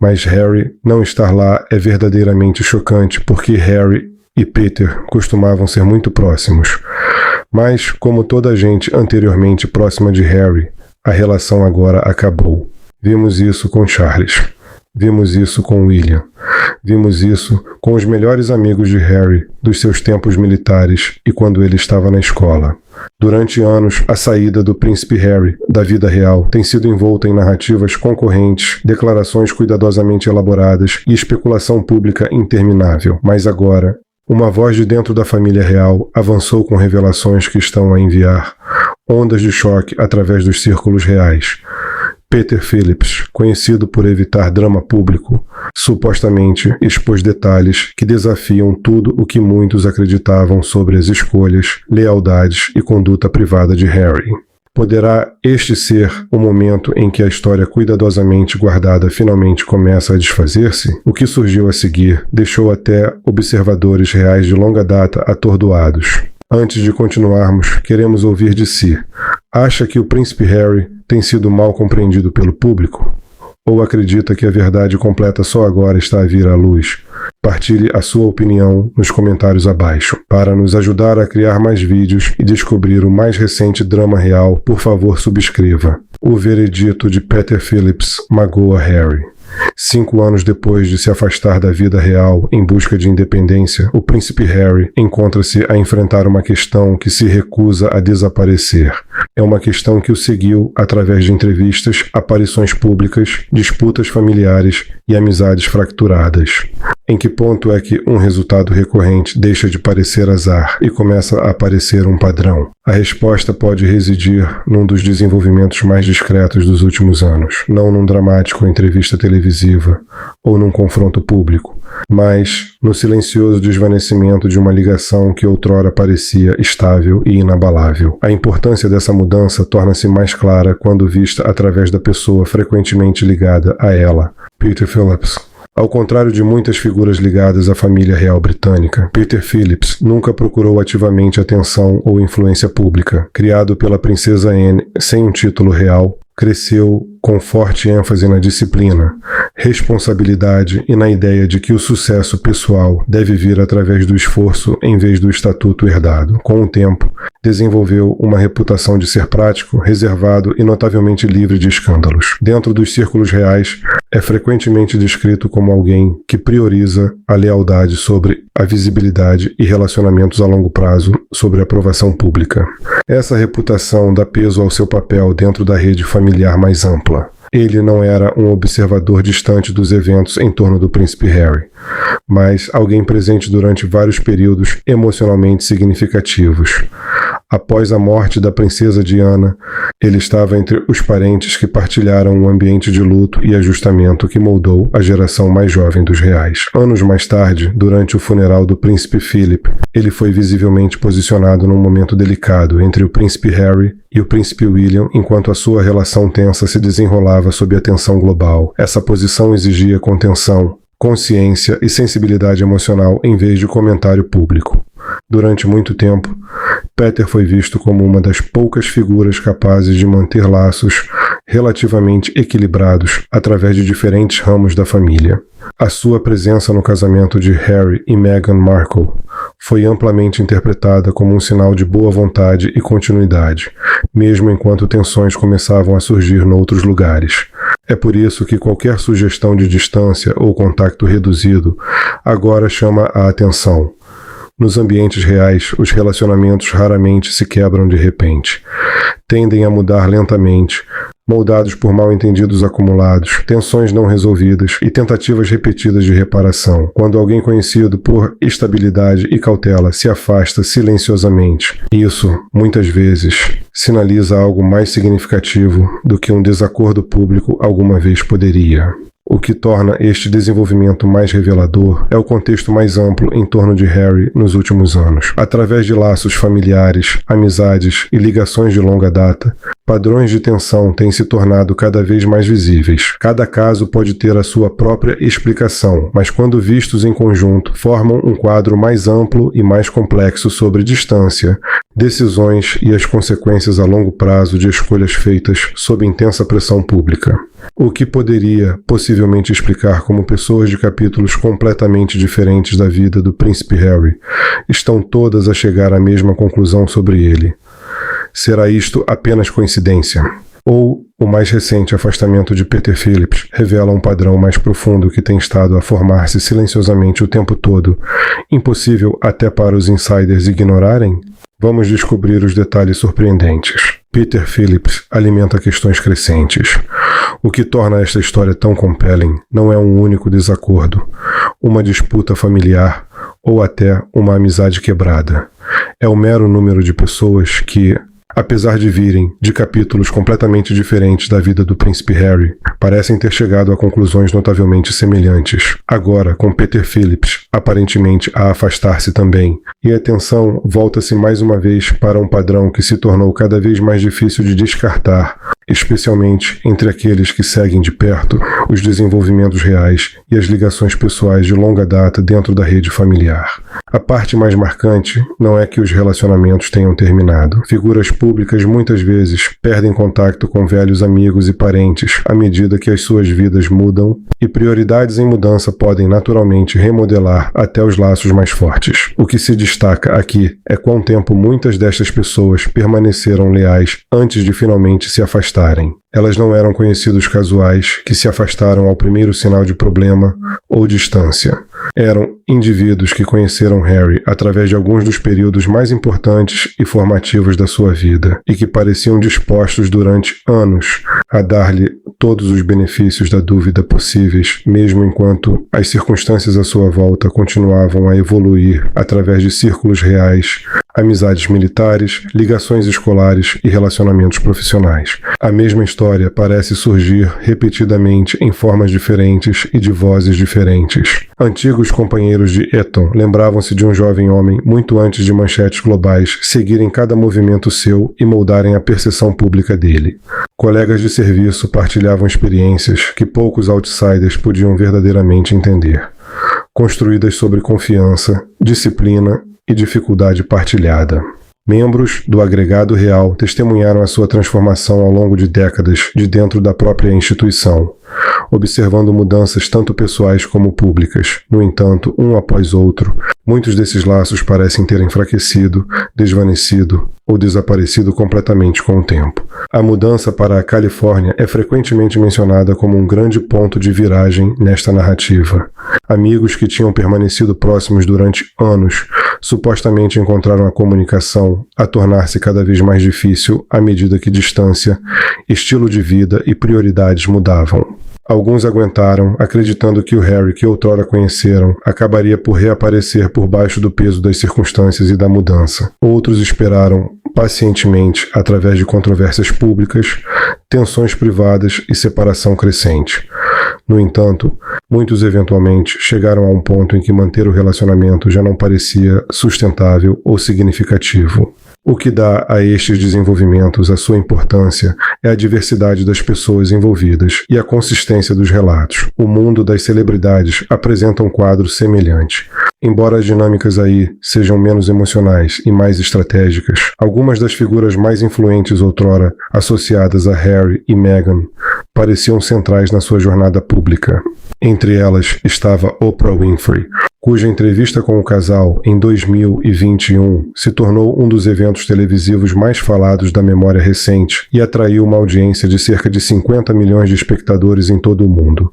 Mas Harry não estar lá é verdadeiramente chocante porque Harry e Peter costumavam ser muito próximos. Mas, como toda a gente anteriormente próxima de Harry, a relação agora acabou. Vimos isso com Charles. Vimos isso com William. Vimos isso com os melhores amigos de Harry dos seus tempos militares e quando ele estava na escola. Durante anos, a saída do príncipe Harry da vida real tem sido envolta em narrativas concorrentes, declarações cuidadosamente elaboradas e especulação pública interminável. Mas agora, uma voz de dentro da família real avançou com revelações que estão a enviar ondas de choque através dos círculos reais. Peter Phillips, conhecido por evitar drama público, supostamente expôs detalhes que desafiam tudo o que muitos acreditavam sobre as escolhas, lealdades e conduta privada de Harry. Poderá este ser o momento em que a história cuidadosamente guardada finalmente começa a desfazer-se? O que surgiu a seguir deixou até observadores reais de longa data atordoados. Antes de continuarmos, queremos ouvir de si. Acha que o príncipe Harry tem sido mal compreendido pelo público? Ou acredita que a verdade completa só agora está a vir à luz? Partilhe a sua opinião nos comentários abaixo. Para nos ajudar a criar mais vídeos e descobrir o mais recente drama real, por favor subscreva. O veredito de Peter Phillips magoa Harry. 5 anos depois de se afastar da vida real em busca de independência, o príncipe Harry encontra-se a enfrentar uma questão que se recusa a desaparecer. É uma questão que o seguiu através de entrevistas, aparições públicas, disputas familiares e amizades fracturadas. Em que ponto é que um resultado recorrente deixa de parecer azar e começa a aparecer um padrão? A resposta pode residir num dos desenvolvimentos mais discretos dos últimos anos, não num dramático entrevista televisiva ou num confronto público, mas no silencioso desvanecimento de uma ligação que outrora parecia estável e inabalável. A importância dessa mudança torna-se mais clara quando vista através da pessoa frequentemente ligada a ela, Peter Phillips. Ao contrário de muitas figuras ligadas à família real britânica, Peter Phillips nunca procurou ativamente atenção ou influência pública. Criado pela princesa Anne sem um título real, cresceu com forte ênfase na disciplina, responsabilidade e na ideia de que o sucesso pessoal deve vir através do esforço em vez do estatuto herdado. Com o tempo, desenvolveu uma reputação de ser prático, reservado e notavelmente livre de escândalos. Dentro dos círculos reais, é frequentemente descrito como alguém que prioriza a lealdade sobre a visibilidade e relacionamentos a longo prazo sobre a aprovação pública. Essa reputação dá peso ao seu papel dentro da rede familiar mais ampla. Ele não era um observador distante dos eventos em torno do príncipe Harry, mas alguém presente durante vários períodos emocionalmente significativos. Após a morte da princesa Diana, ele estava entre os parentes que partilharam um ambiente de luto e ajustamento que moldou a geração mais jovem dos reais. Anos mais tarde, durante o funeral do príncipe Philip, ele foi visivelmente posicionado num momento delicado entre o príncipe Harry e o príncipe William, enquanto a sua relação tensa se desenrolava sob a tensão global. Essa posição exigia contenção, consciência e sensibilidade emocional em vez de comentário público. Durante muito tempo, Peter foi visto como uma das poucas figuras capazes de manter laços relativamente equilibrados através de diferentes ramos da família. A sua presença no casamento de Harry e Meghan Markle foi amplamente interpretada como um sinal de boa vontade e continuidade, mesmo enquanto tensões começavam a surgir noutros lugares. É por isso que qualquer sugestão de distância ou contato reduzido agora chama a atenção. Nos ambientes reais, os relacionamentos raramente se quebram de repente. Tendem a mudar lentamente, moldados por mal-entendidos acumulados, tensões não resolvidas e tentativas repetidas de reparação. Quando alguém conhecido por estabilidade e cautela se afasta silenciosamente, isso, muitas vezes, sinaliza algo mais significativo do que um desacordo público alguma vez poderia. O que torna este desenvolvimento mais revelador é o contexto mais amplo em torno de Harry nos últimos anos. Através de laços familiares, amizades e ligações de longa data, padrões de tensão têm se tornado cada vez mais visíveis. Cada caso pode ter a sua própria explicação, mas quando vistos em conjunto, formam um quadro mais amplo e mais complexo sobre distância, decisões e as consequências a longo prazo de escolhas feitas sob intensa pressão pública. O que poderia, possivelmente, explicar como pessoas de capítulos completamente diferentes da vida do príncipe Harry estão todas a chegar à mesma conclusão sobre ele. Será isto apenas coincidência? Ou o mais recente afastamento de Peter Phillips revela um padrão mais profundo que tem estado a formar-se silenciosamente o tempo todo, impossível até para os insiders ignorarem? Vamos descobrir os detalhes surpreendentes. Peter Phillips alimenta questões crescentes. O que torna esta história tão compelling não é um único desacordo, uma disputa familiar ou até uma amizade quebrada. É o mero número de pessoas que, apesar de virem de capítulos completamente diferentes da vida do príncipe Harry, parecem ter chegado a conclusões notavelmente semelhantes, agora com Peter Phillips aparentemente a afastar-se também, e a atenção volta-se mais uma vez para um padrão que se tornou cada vez mais difícil de descartar, especialmente entre aqueles que seguem de perto os desenvolvimentos reais e as ligações pessoais de longa data dentro da rede familiar. A parte mais marcante não é que os relacionamentos tenham terminado. Figuras públicas muitas vezes perdem contato com velhos amigos e parentes à medida que as suas vidas mudam, e prioridades em mudança podem naturalmente remodelar até os laços mais fortes. O que se destaca aqui é quão tempo muitas destas pessoas permaneceram leais antes de finalmente se afastarem. Elas não eram conhecidos casuais que se afastaram ao primeiro sinal de problema ou distância. Eram indivíduos que conheceram Harry através de alguns dos períodos mais importantes e formativos da sua vida e que pareciam dispostos durante anos a dar-lhe todos os benefícios da dúvida possíveis, mesmo enquanto as circunstâncias à sua volta continuavam a evoluir através de círculos reais, amizades militares, ligações escolares e relacionamentos profissionais. A mesma história parece surgir repetidamente em formas diferentes e de vozes diferentes. Antigos companheiros de Eton lembravam-se de um jovem homem muito antes de manchetes globais seguirem cada movimento seu e moldarem a percepção pública dele. Colegas de serviço partilhavam experiências que poucos outsiders podiam verdadeiramente entender, construídas sobre confiança, disciplina e dificuldade partilhada. Membros do agregado real testemunharam a sua transformação ao longo de décadas de dentro da própria instituição, observando mudanças tanto pessoais como públicas. No entanto, um após outro, muitos desses laços parecem ter enfraquecido, desvanecido ou desaparecido completamente com o tempo. A mudança para a Califórnia é frequentemente mencionada como um grande ponto de viragem nesta narrativa. Amigos que tinham permanecido próximos durante anos supostamente encontraram a comunicação a tornar-se cada vez mais difícil à medida que distância, estilo de vida e prioridades mudavam. Alguns aguentaram, acreditando que o Harry que outrora conheceram acabaria por reaparecer por baixo do peso das circunstâncias e da mudança. Outros esperaram pacientemente, através de controvérsias públicas, tensões privadas e separação crescente. No entanto, muitos eventualmente chegaram a um ponto em que manter o relacionamento já não parecia sustentável ou significativo. O que dá a estes desenvolvimentos a sua importância é a diversidade das pessoas envolvidas e a consistência dos relatos. O mundo das celebridades apresenta um quadro semelhante. Embora as dinâmicas aí sejam menos emocionais e mais estratégicas, algumas das figuras mais influentes outrora associadas a Harry e Meghan pareciam centrais na sua jornada pública. Entre elas estava Oprah Winfrey, cuja entrevista com o casal em 2021 se tornou um dos eventos televisivos mais falados da memória recente e atraiu uma audiência de cerca de 50 milhões de espectadores em todo o mundo.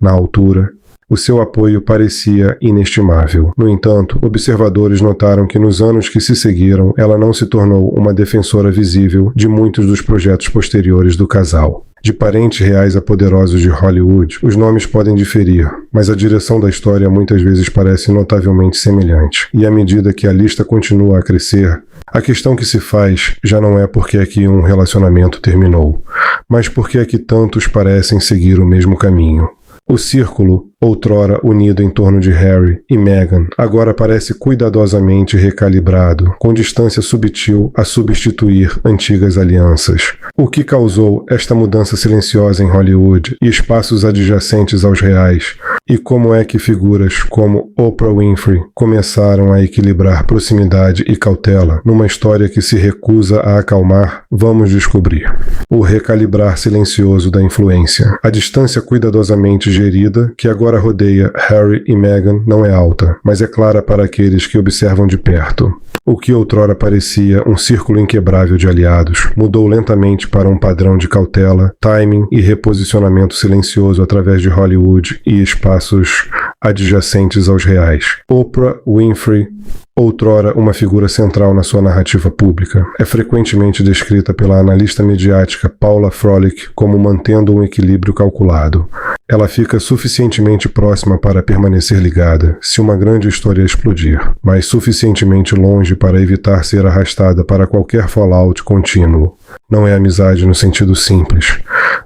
Na altura, o seu apoio parecia inestimável. No entanto, observadores notaram que nos anos que se seguiram, ela não se tornou uma defensora visível de muitos dos projetos posteriores do casal. De parentes reais a poderosos de Hollywood, os nomes podem diferir, mas a direção da história muitas vezes parece notavelmente semelhante. E à medida que a lista continua a crescer, a questão que se faz já não é porque é que um relacionamento terminou, mas porque é que tantos parecem seguir o mesmo caminho. O círculo, outrora unido em torno de Harry e Meghan, agora parece cuidadosamente recalibrado, com distância subtil a substituir antigas alianças. O que causou esta mudança silenciosa em Hollywood e espaços adjacentes aos reais? E como é que figuras como Oprah Winfrey começaram a equilibrar proximidade e cautela numa história que se recusa a acalmar? Vamos descobrir. O recalibrar silencioso da influência. A distância cuidadosamente gerida que agora rodeia Harry e Meghan não é alta, mas é clara para aqueles que observam de perto. O que outrora parecia um círculo inquebrável de aliados mudou lentamente para um padrão de cautela, timing e reposicionamento silencioso através de Hollywood e espaços adjacentes aos reais. Oprah Winfrey, outrora uma figura central na sua narrativa pública, é frequentemente descrita pela analista mediática Paula Froelich como mantendo um equilíbrio calculado. Ela fica suficientemente próxima para permanecer ligada, se uma grande história explodir, mas suficientemente longe para evitar ser arrastada para qualquer fallout contínuo. Não é amizade no sentido simples,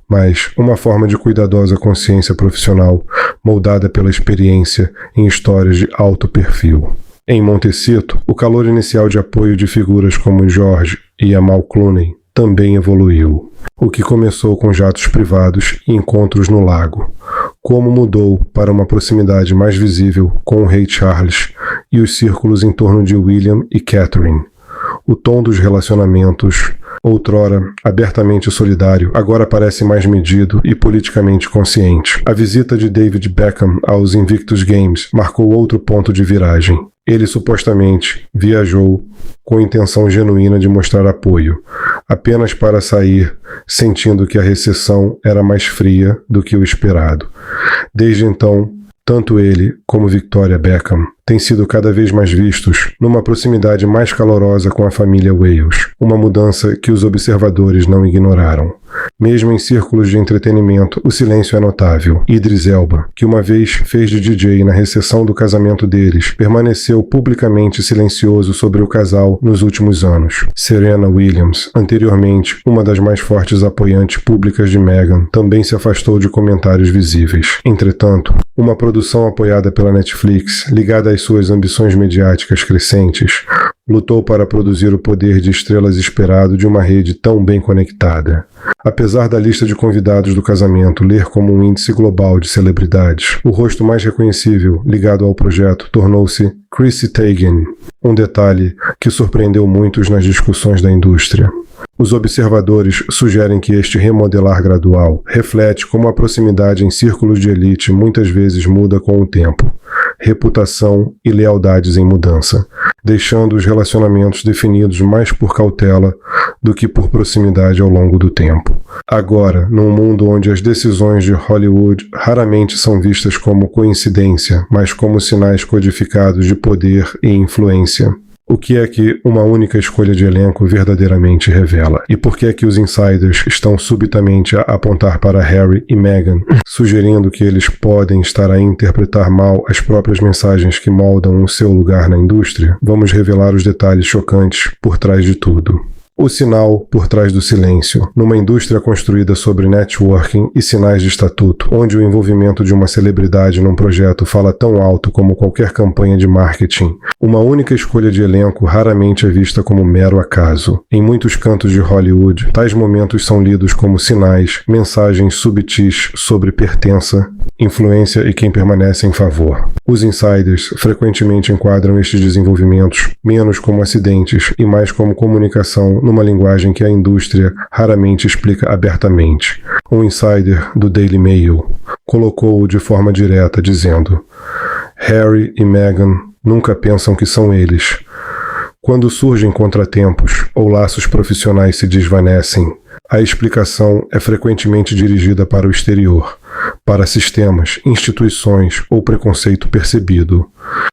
mas uma forma de cuidadosa consciência profissional, moldada pela experiência em histórias de alto perfil. Em Montecito, o calor inicial de apoio de figuras como George e Amal Clooney também evoluiu. O que começou com jatos privados e encontros no lago, como mudou para uma proximidade mais visível com o rei Charles e os círculos em torno de William e Catherine. O tom dos relacionamentos, outrora abertamente solidário, agora parece mais medido e politicamente consciente. A visita de David Beckham aos Invictus Games marcou outro ponto de viragem. Ele supostamente viajou com intenção genuína de mostrar apoio, apenas para sair sentindo que a recepção era mais fria do que o esperado. Desde então, tanto ele como Victoria Beckham têm sido cada vez mais vistos numa proximidade mais calorosa com a família Wales, uma mudança que os observadores não ignoraram. Mesmo em círculos de entretenimento, o silêncio é notável. Idris Elba, que uma vez fez de DJ na recepção do casamento deles, permaneceu publicamente silencioso sobre o casal nos últimos anos. Serena Williams, anteriormente uma das mais fortes apoiantes públicas de Meghan, também se afastou de comentários visíveis. Entretanto, uma produção apoiada pela Netflix, ligada às suas ambições mediáticas crescentes, lutou para produzir o poder de estrelas esperado de uma rede tão bem conectada. Apesar da lista de convidados do casamento ler como um índice global de celebridades, o rosto mais reconhecível ligado ao projeto tornou-se Chrissy Teigen, um detalhe que surpreendeu muitos nas discussões da indústria. Os observadores sugerem que este remodelar gradual reflete como a proximidade em círculos de elite muitas vezes muda com o tempo, reputação e lealdades em mudança, deixando os relacionamentos definidos mais por cautela do que por proximidade ao longo do tempo. Agora, num mundo onde as decisões de Hollywood raramente são vistas como coincidência, mas como sinais codificados de poder e influência, o que é que uma única escolha de elenco verdadeiramente revela? E por que é que os insiders estão subitamente a apontar para Harry e Meghan, sugerindo que eles podem estar a interpretar mal as próprias mensagens que moldam o seu lugar na indústria? Vamos revelar os detalhes chocantes por trás de tudo. O sinal por trás do silêncio, numa indústria construída sobre networking e sinais de estatuto, onde o envolvimento de uma celebridade num projeto fala tão alto como qualquer campanha de marketing. Uma única escolha de elenco raramente é vista como mero acaso. Em muitos cantos de Hollywood, tais momentos são lidos como sinais, mensagens subtis sobre pertença, influência e quem permanece em favor. Os insiders frequentemente enquadram estes desenvolvimentos menos como acidentes e mais como comunicação numa linguagem que a indústria raramente explica abertamente. Um insider do Daily Mail colocou-o de forma direta, dizendo: Harry e Meghan nunca pensam que são eles. Quando surgem contratempos ou laços profissionais se desvanecem, a explicação é frequentemente dirigida para o exterior, para sistemas, instituições ou preconceito percebido.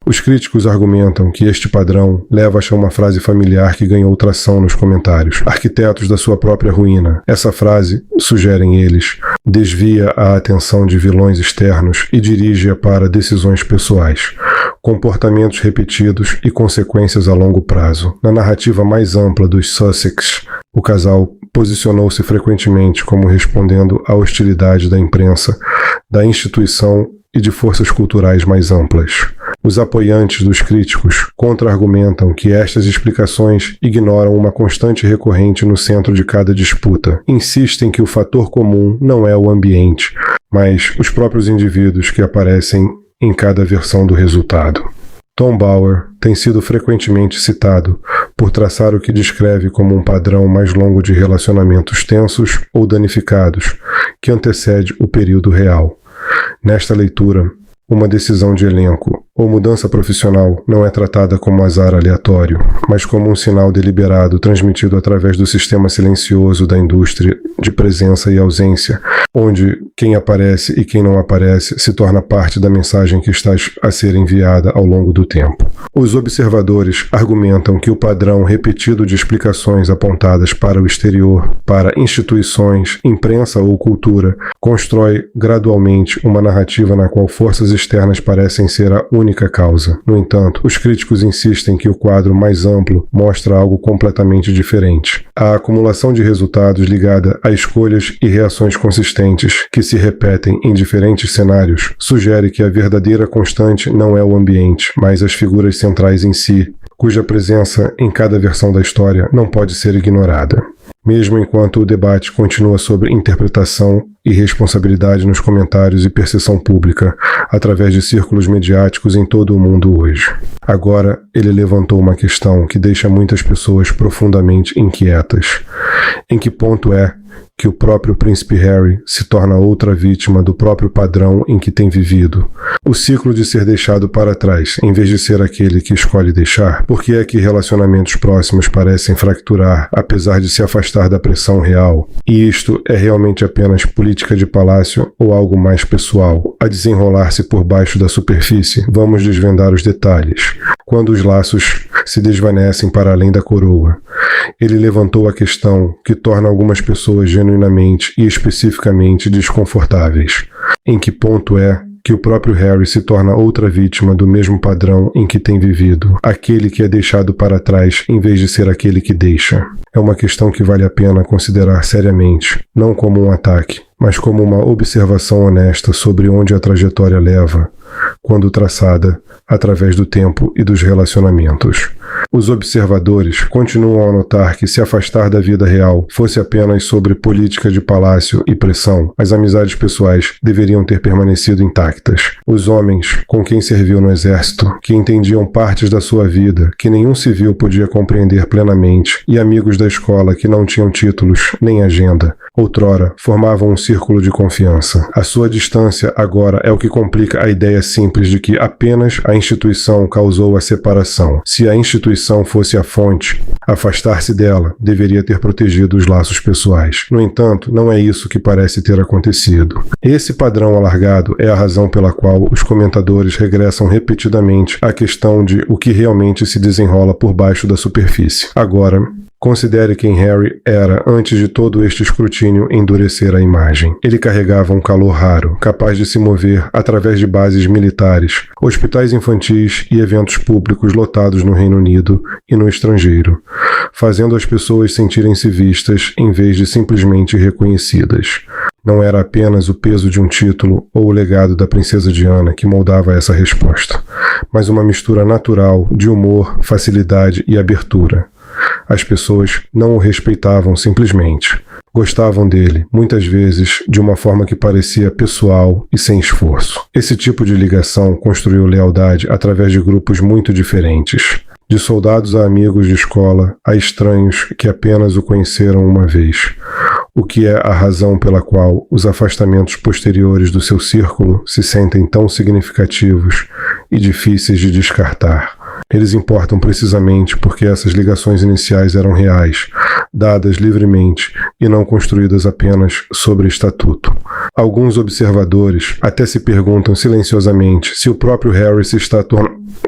Os críticos argumentam que este padrão leva a uma frase familiar que ganhou tração nos comentários: arquitetos da sua própria ruína. Essa frase, sugerem eles, desvia a atenção de vilões externos e dirige-a para decisões pessoais, comportamentos repetidos e consequências a longo prazo. Na narrativa mais ampla dos Sussex, o casal posicionou-se frequentemente como respondendo à hostilidade da imprensa, da instituição e de forças culturais mais amplas. Os apoiantes dos críticos contra-argumentam que estas explicações ignoram uma constante recorrente no centro de cada disputa. Insistem que o fator comum não é o ambiente, mas os próprios indivíduos que aparecem em cada versão do resultado. Tom Bauer tem sido frequentemente citado por traçar o que descreve como um padrão mais longo de relacionamentos tensos ou danificados, que antecede o período real. Nesta leitura, uma decisão de elenco ou mudança profissional não é tratada como azar aleatório, mas como um sinal deliberado transmitido através do sistema silencioso da indústria de presença e ausência, onde quem aparece e quem não aparece se torna parte da mensagem que está a ser enviada ao longo do tempo. Os observadores argumentam que o padrão repetido de explicações apontadas para o exterior, para instituições, imprensa ou cultura, constrói gradualmente uma narrativa na qual forças externas parecem ser a única causa. No entanto, os críticos insistem que o quadro mais amplo mostra algo completamente diferente. A acumulação de resultados ligada a escolhas e reações consistentes que se repetem em diferentes cenários sugere que a verdadeira constante não é o ambiente, mas as figuras centrais em si, cuja presença em cada versão da história não pode ser ignorada. Mesmo enquanto o debate continua sobre interpretação e responsabilidade nos comentários e percepção pública, através de círculos mediáticos em todo o mundo hoje. Agora, ele levantou uma questão que deixa muitas pessoas profundamente inquietas. Em que ponto é que o próprio príncipe Harry se torna outra vítima do próprio padrão em que tem vivido? O ciclo de ser deixado para trás, em vez de ser aquele que escolhe deixar? Por que é que relacionamentos próximos parecem fracturar, apesar de se afastar da pressão real? E isto é realmente apenas política de palácio ou algo mais pessoal? A desenrolar-se por baixo da superfície, vamos desvendar os detalhes. Quando os laços se desvanecem para além da coroa. Ele levantou a questão que torna algumas pessoas genuinamente e especificamente desconfortáveis. Em que ponto é que o próprio Harry se torna outra vítima do mesmo padrão em que tem vivido, aquele que é deixado para trás em vez de ser aquele que deixa? É uma questão que vale a pena considerar seriamente, não como um ataque, mas como uma observação honesta sobre onde a trajetória leva, quando traçada através do tempo e dos relacionamentos. Os observadores continuam a notar que se afastar da vida real fosse apenas sobre política de palácio e pressão, as amizades pessoais deveriam ter permanecido intactas. Os homens com quem serviu no exército, que entendiam partes da sua vida que nenhum civil podia compreender plenamente, e amigos da escola que não tinham títulos nem agenda, outrora formavam um círculo de confiança. A sua distância agora é o que complica a ideia simples de que apenas a instituição causou a separação. Se a instituição fosse a fonte, afastar-se dela deveria ter protegido os laços pessoais. No entanto, não é isso que parece ter acontecido. Esse padrão alargado é a razão pela qual os comentadores regressam repetidamente à questão de o que realmente se desenrola por baixo da superfície. Agora, considere quem Harry era antes de todo este escrutínio endurecer a imagem. Ele carregava um calor raro, capaz de se mover através de bases militares, hospitais infantis e eventos públicos lotados no Reino Unido e no estrangeiro, fazendo as pessoas sentirem-se vistas em vez de simplesmente reconhecidas. Não era apenas o peso de um título ou o legado da princesa Diana que moldava essa resposta, mas uma mistura natural de humor, facilidade e abertura. As pessoas não o respeitavam simplesmente. Gostavam dele, muitas vezes, de uma forma que parecia pessoal e sem esforço. Esse tipo de ligação construiu lealdade através de grupos muito diferentes. De soldados a amigos de escola, a estranhos que apenas o conheceram uma vez. O que é a razão pela qual os afastamentos posteriores do seu círculo se sentem tão significativos e difíceis de descartar. Eles importam precisamente porque essas ligações iniciais eram reais, dadas livremente e não construídas apenas sobre estatuto. Alguns observadores até se perguntam silenciosamente se o próprio Harry se está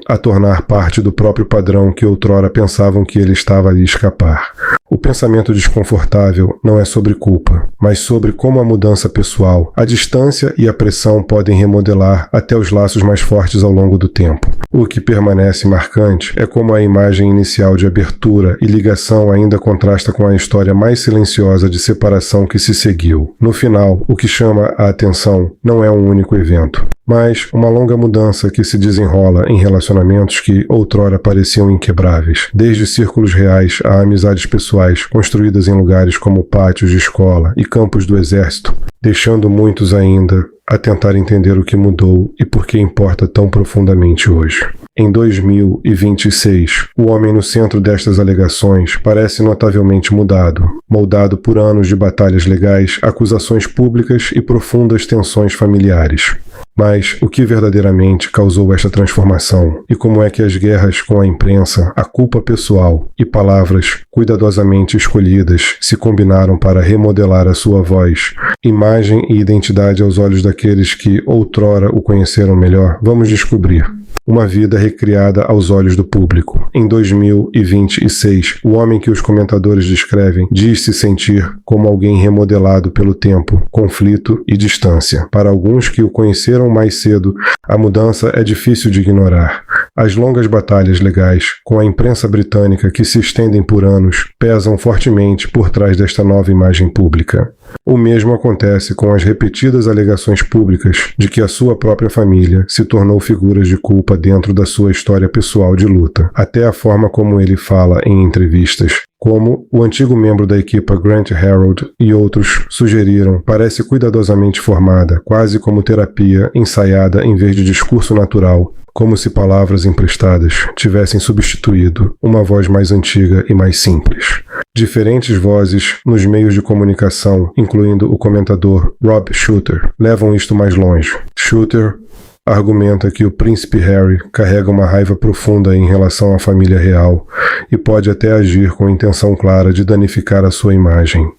a tornar parte do próprio padrão que outrora pensavam que ele estava a lhe escapar. O pensamento desconfortável não é sobre culpa, mas sobre como a mudança pessoal, a distância e a pressão podem remodelar até os laços mais fortes ao longo do tempo. O que permanece marcante é como a imagem inicial de abertura e ligação ainda contrasta contrasta com a história mais silenciosa de separação que se seguiu. No final, o que chama a atenção não é um único evento, mas uma longa mudança que se desenrola em relacionamentos que outrora pareciam inquebráveis, desde círculos reais a amizades pessoais construídas em lugares como pátios de escola e campos do exército, deixando muitos ainda a tentar entender o que mudou e por que importa tão profundamente hoje. Em 2026, o homem no centro destas alegações parece notavelmente mudado, moldado por anos de batalhas legais, acusações públicas e profundas tensões familiares. Mas o que verdadeiramente causou esta transformação e como é que as guerras com a imprensa, a culpa pessoal e palavras cuidadosamente escolhidas se combinaram para remodelar a sua voz, imagem e identidade aos olhos daqueles que outrora o conheceram melhor, vamos descobrir. Uma vida recriada aos olhos do público. Em 2026, o homem que os comentadores descrevem diz se sentir como alguém remodelado pelo tempo, conflito e distância. Para alguns que o conheceram mais cedo, a mudança é difícil de ignorar. As longas batalhas legais com a imprensa britânica que se estendem por anos pesam fortemente por trás desta nova imagem pública. O mesmo acontece com as repetidas alegações públicas de que a sua própria família se tornou figuras de culpa dentro da sua história pessoal de luta, até a forma como ele fala em entrevistas. Como o antigo membro da equipa Grant Harold e outros sugeriram, parece cuidadosamente formada, quase como terapia ensaiada em vez de discurso natural, como se palavras emprestadas tivessem substituído uma voz mais antiga e mais simples. Diferentes vozes nos meios de comunicação, incluindo o comentador Rob Shuter, levam isto mais longe. Shuter argumenta que o príncipe Harry carrega uma raiva profunda em relação à família real e pode até agir com intenção clara de danificar a sua imagem.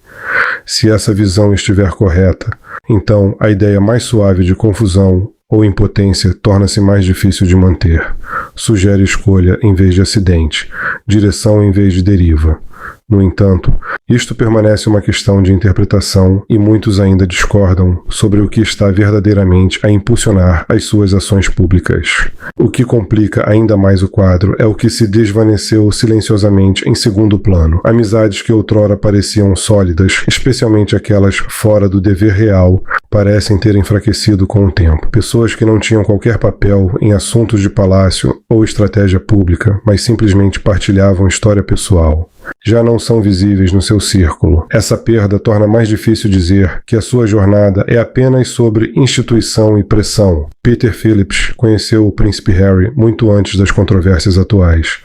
Se essa visão estiver correta, então a ideia mais suave de confusão ou impotência torna-se mais difícil de manter. Sugere escolha em vez de acidente, direção em vez de deriva. No entanto, isto permanece uma questão de interpretação e muitos ainda discordam sobre o que está verdadeiramente a impulsionar as suas ações públicas. O que complica ainda mais o quadro é o que se desvaneceu silenciosamente em segundo plano. Amizades que outrora pareciam sólidas, especialmente aquelas fora do dever real, parecem ter enfraquecido com o tempo. Pessoas que não tinham qualquer papel em assuntos de palácio ou estratégia pública, mas simplesmente partilhavam história pessoal, já não são visíveis no seu círculo. Essa perda torna mais difícil dizer que a sua jornada é apenas sobre instituição e pressão. Peter Phillips conheceu o príncipe Harry muito antes das controvérsias atuais.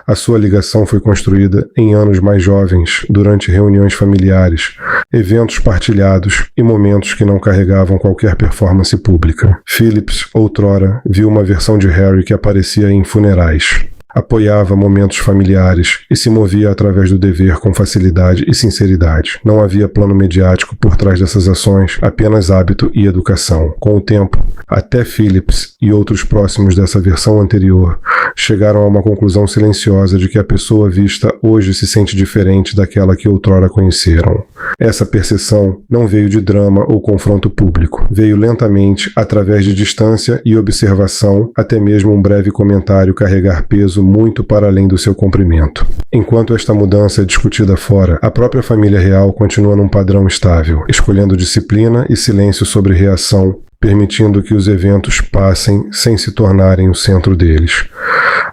A sua ligação foi construída em anos mais jovens, durante reuniões familiares, eventos partilhados e momentos que não carregavam qualquer performance pública. Phillips, outrora, viu uma versão de Harry que aparecia em funerais. Apoiava momentos familiares e se movia através do dever com facilidade e sinceridade. Não havia plano mediático por trás dessas ações, apenas hábito e educação. Com o tempo, até Phillips e outros próximos dessa versão anterior chegaram a uma conclusão silenciosa de que a pessoa vista hoje se sente diferente daquela que outrora conheceram. Essa percepção não veio de drama ou confronto público. Veio lentamente, através de distância e observação, até mesmo um breve comentário carregar peso muito para além do seu comprimento. Enquanto esta mudança é discutida fora, a própria família real continua num padrão estável, escolhendo disciplina e silêncio sobre reação, permitindo que os eventos passem sem se tornarem o centro deles.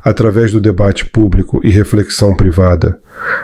Através do debate público e reflexão privada,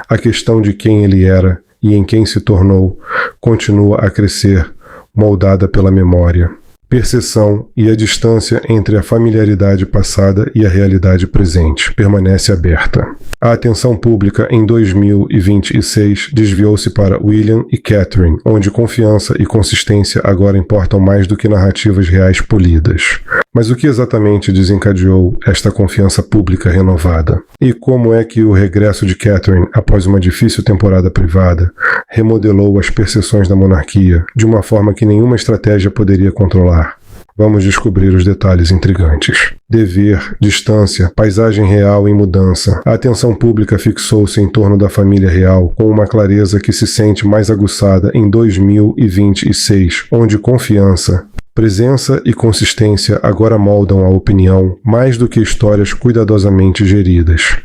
a questão de quem ele era e em quem se tornou continua a crescer, moldada pela memória, percepção e a distância entre a familiaridade passada e a realidade presente permanece aberta. A atenção pública em 2026 desviou-se para William e Catherine, onde confiança e consistência agora importam mais do que narrativas reais polidas. Mas o que exatamente desencadeou esta confiança pública renovada? E como é que o regresso de Catherine, após uma difícil temporada privada, remodelou as percepções da monarquia de uma forma que nenhuma estratégia poderia controlar? Vamos descobrir os detalhes intrigantes. Dever, distância, paisagem real em mudança. A atenção pública fixou-se em torno da família real com uma clareza que se sente mais aguçada em 2026, onde confiança, presença e consistência agora moldam a opinião mais do que histórias cuidadosamente geridas.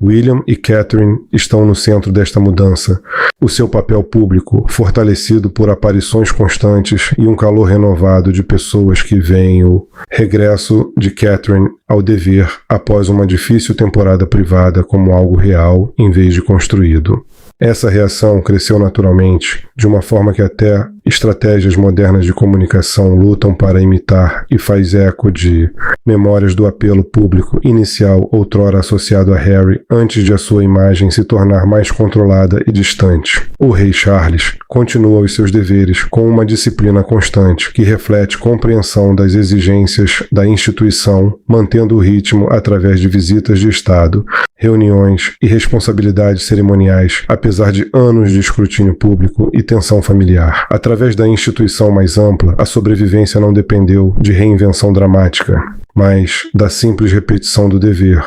William e Catherine estão no centro desta mudança. O seu papel público, fortalecido por aparições constantes e um calor renovado de pessoas que veem o regresso de Catherine ao dever após uma difícil temporada privada como algo real em vez de construído. Essa reação cresceu naturalmente, de uma forma que até estratégias modernas de comunicação lutam para imitar e faz eco de memórias do apelo público inicial outrora associado a Harry antes de a sua imagem se tornar mais controlada e distante. O rei Charles continua os seus deveres com uma disciplina constante que reflete compreensão das exigências da instituição, mantendo o ritmo através de visitas de Estado, reuniões e responsabilidades cerimoniais, apesar de anos de escrutínio público e tensão familiar. Através da instituição mais ampla, a sobrevivência não dependeu de reinvenção dramática, mas da simples repetição do dever,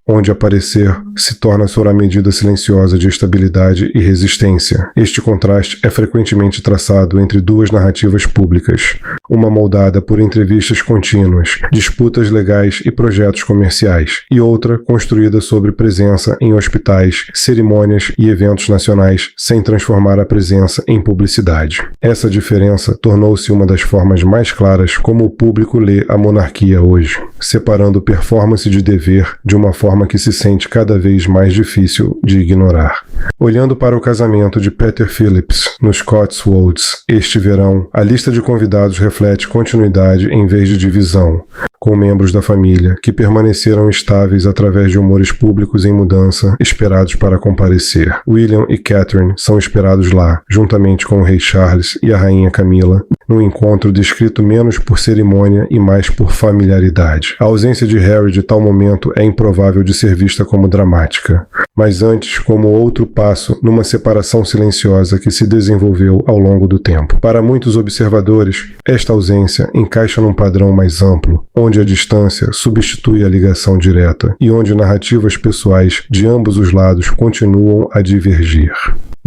onde aparecer se torna sua medida silenciosa de estabilidade e resistência. Este contraste é frequentemente traçado entre duas narrativas públicas, uma moldada por entrevistas contínuas, disputas legais e projetos comerciais, e outra construída sobre presença em hospitais, cerimônias e eventos nacionais, sem transformar a presença em publicidade. Essa diferença tornou-se uma das formas mais claras como o público lê a monarquia hoje, separando performance de dever de uma forma que se sente cada vez mais difícil de ignorar. Olhando para o casamento de Peter Phillips nos Cotswolds este verão, a lista de convidados reflete continuidade em vez de divisão, com membros da família que permaneceram estáveis através de humores públicos em mudança esperados para comparecer. William e Catherine são esperados lá, juntamente com o rei Charles e a rainha Camila, num encontro descrito menos por cerimônia e mais por familiaridade. A ausência de Harry de tal momento é improvável de ser vista como dramática, mas antes como outro passo numa separação silenciosa que se desenvolveu ao longo do tempo. Para muitos observadores, esta ausência encaixa num padrão mais amplo, onde a distância substitui a ligação direta e onde narrativas pessoais de ambos os lados continuam a divergir.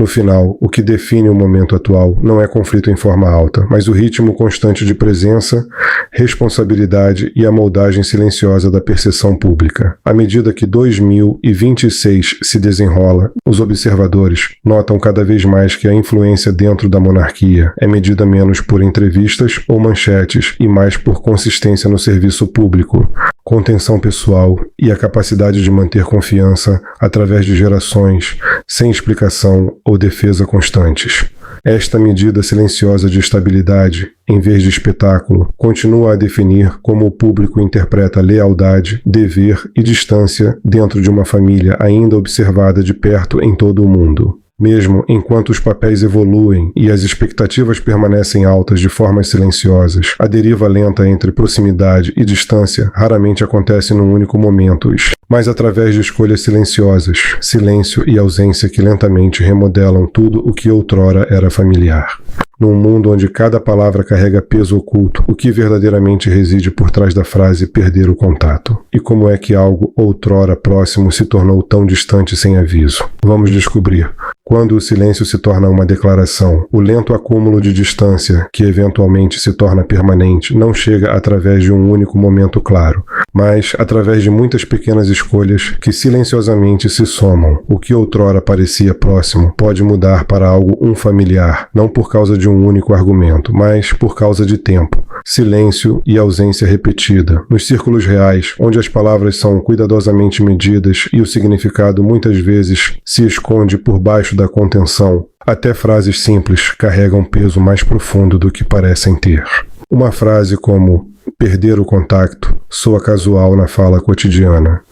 No final, o que define o momento atual não é conflito em forma alta, mas o ritmo constante de presença, responsabilidade e a moldagem silenciosa da percepção pública. À medida que 2026 se desenrola, os observadores notam cada vez mais que a influência dentro da monarquia é medida menos por entrevistas ou manchetes e mais por consistência no serviço público, contenção pessoal e a capacidade de manter confiança através de gerações, sem explicação ou defesa constantes. Esta medida silenciosa de estabilidade, em vez de espetáculo, continua a definir como o público interpreta lealdade, dever e distância dentro de uma família ainda observada de perto em todo o mundo. Mesmo enquanto os papéis evoluem e as expectativas permanecem altas de formas silenciosas, a deriva lenta entre proximidade e distância raramente acontece num único momento, mas através de escolhas silenciosas, silêncio e ausência que lentamente remodelam tudo o que outrora era familiar. Num mundo onde cada palavra carrega peso oculto, o que verdadeiramente reside por trás da frase perder o contato? E como é que algo outrora próximo se tornou tão distante sem aviso? Vamos descobrir. Quando o silêncio se torna uma declaração, o lento acúmulo de distância, que eventualmente se torna permanente, não chega através de um único momento claro, mas através de muitas pequenas escolhas que silenciosamente se somam. O que outrora parecia próximo pode mudar para algo unfamiliar, não por causa de um único argumento, mas por causa de tempo, silêncio e ausência repetida. Nos círculos reais, onde as palavras são cuidadosamente medidas e o significado muitas vezes se esconde por baixo da contenção, até frases simples carregam peso mais profundo do que parecem ter. Uma frase como perder o contato soa casual na fala cotidiana.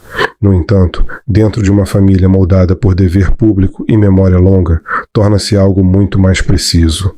No entanto, dentro de uma família moldada por dever público e memória longa, torna-se algo muito mais preciso.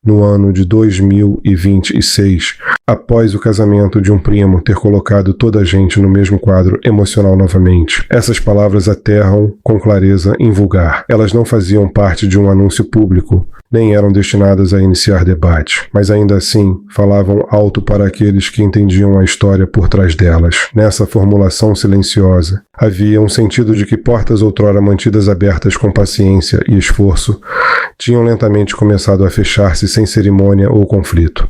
No ano de 2026, após o casamento de um primo ter colocado toda a gente no mesmo quadro emocional novamente, essas palavras aterram com clareza invulgar. Elas não faziam parte de um anúncio público, nem eram destinadas a iniciar debate, mas ainda assim falavam alto para aqueles que entendiam a história por trás delas. Nessa formulação silenciosa, havia um sentido de que portas outrora mantidas abertas com paciência e esforço tinham lentamente começado a fechar-se sem cerimônia ou conflito.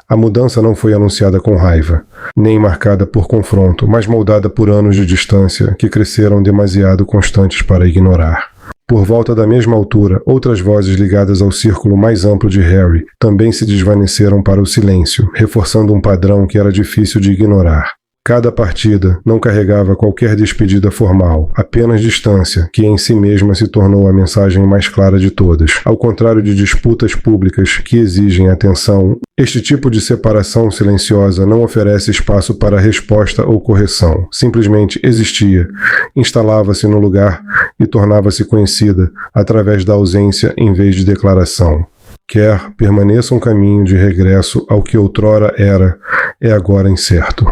A mudança não foi anunciada com raiva, nem marcada por confronto, mas moldada por anos de distância que cresceram demasiado constantes para ignorar. Por volta da mesma altura, outras vozes ligadas ao círculo mais amplo de Harry também se desvaneceram para o silêncio, reforçando um padrão que era difícil de ignorar. Cada partida não carregava qualquer despedida formal, apenas distância, que em si mesma se tornou a mensagem mais clara de todas. Ao contrário de disputas públicas que exigem atenção, este tipo de separação silenciosa não oferece espaço para resposta ou correção. Simplesmente existia, instalava-se no lugar e tornava-se conhecida através da ausência em vez de declaração. Quer permaneça um caminho de regresso ao que outrora era, é agora incerto,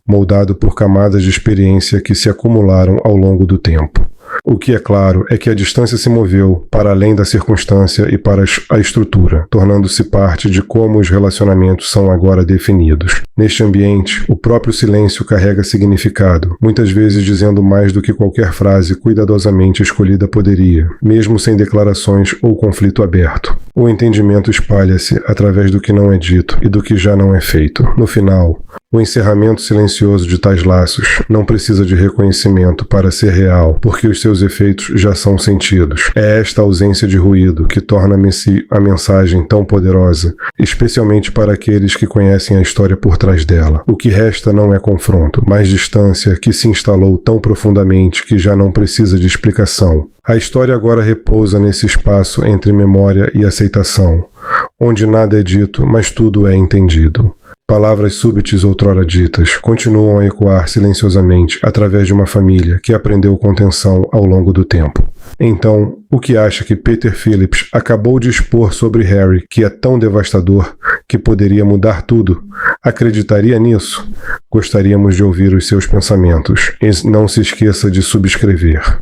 moldado por camadas de experiência que se acumularam ao longo do tempo. O que é claro é que a distância se moveu para além da circunstância e para a estrutura, tornando-se parte de como os relacionamentos são agora definidos. Neste ambiente, o próprio silêncio carrega significado, muitas vezes dizendo mais do que qualquer frase cuidadosamente escolhida poderia, mesmo sem declarações ou conflito aberto. O entendimento espalha-se através do que não é dito e do que já não é feito. No final, o encerramento silencioso de tais laços não precisa de reconhecimento para ser real, porque os seus efeitos já são sentidos. É esta ausência de ruído que torna a mensagem tão poderosa, especialmente para aqueles que conhecem a história por trás dela. O que resta não é confronto, mas distância que se instalou tão profundamente que já não precisa de explicação. A história agora repousa nesse espaço entre memória e aceitação, onde nada é dito, mas tudo é entendido. Palavras súbitas outrora ditas continuam a ecoar silenciosamente através de uma família que aprendeu contenção ao longo do tempo. Então, o que acha que Peter Phillips acabou de expor sobre Harry, que é tão devastador, que poderia mudar tudo, acreditaria nisso? Gostaríamos de ouvir os seus pensamentos. E não se esqueça de subscrever.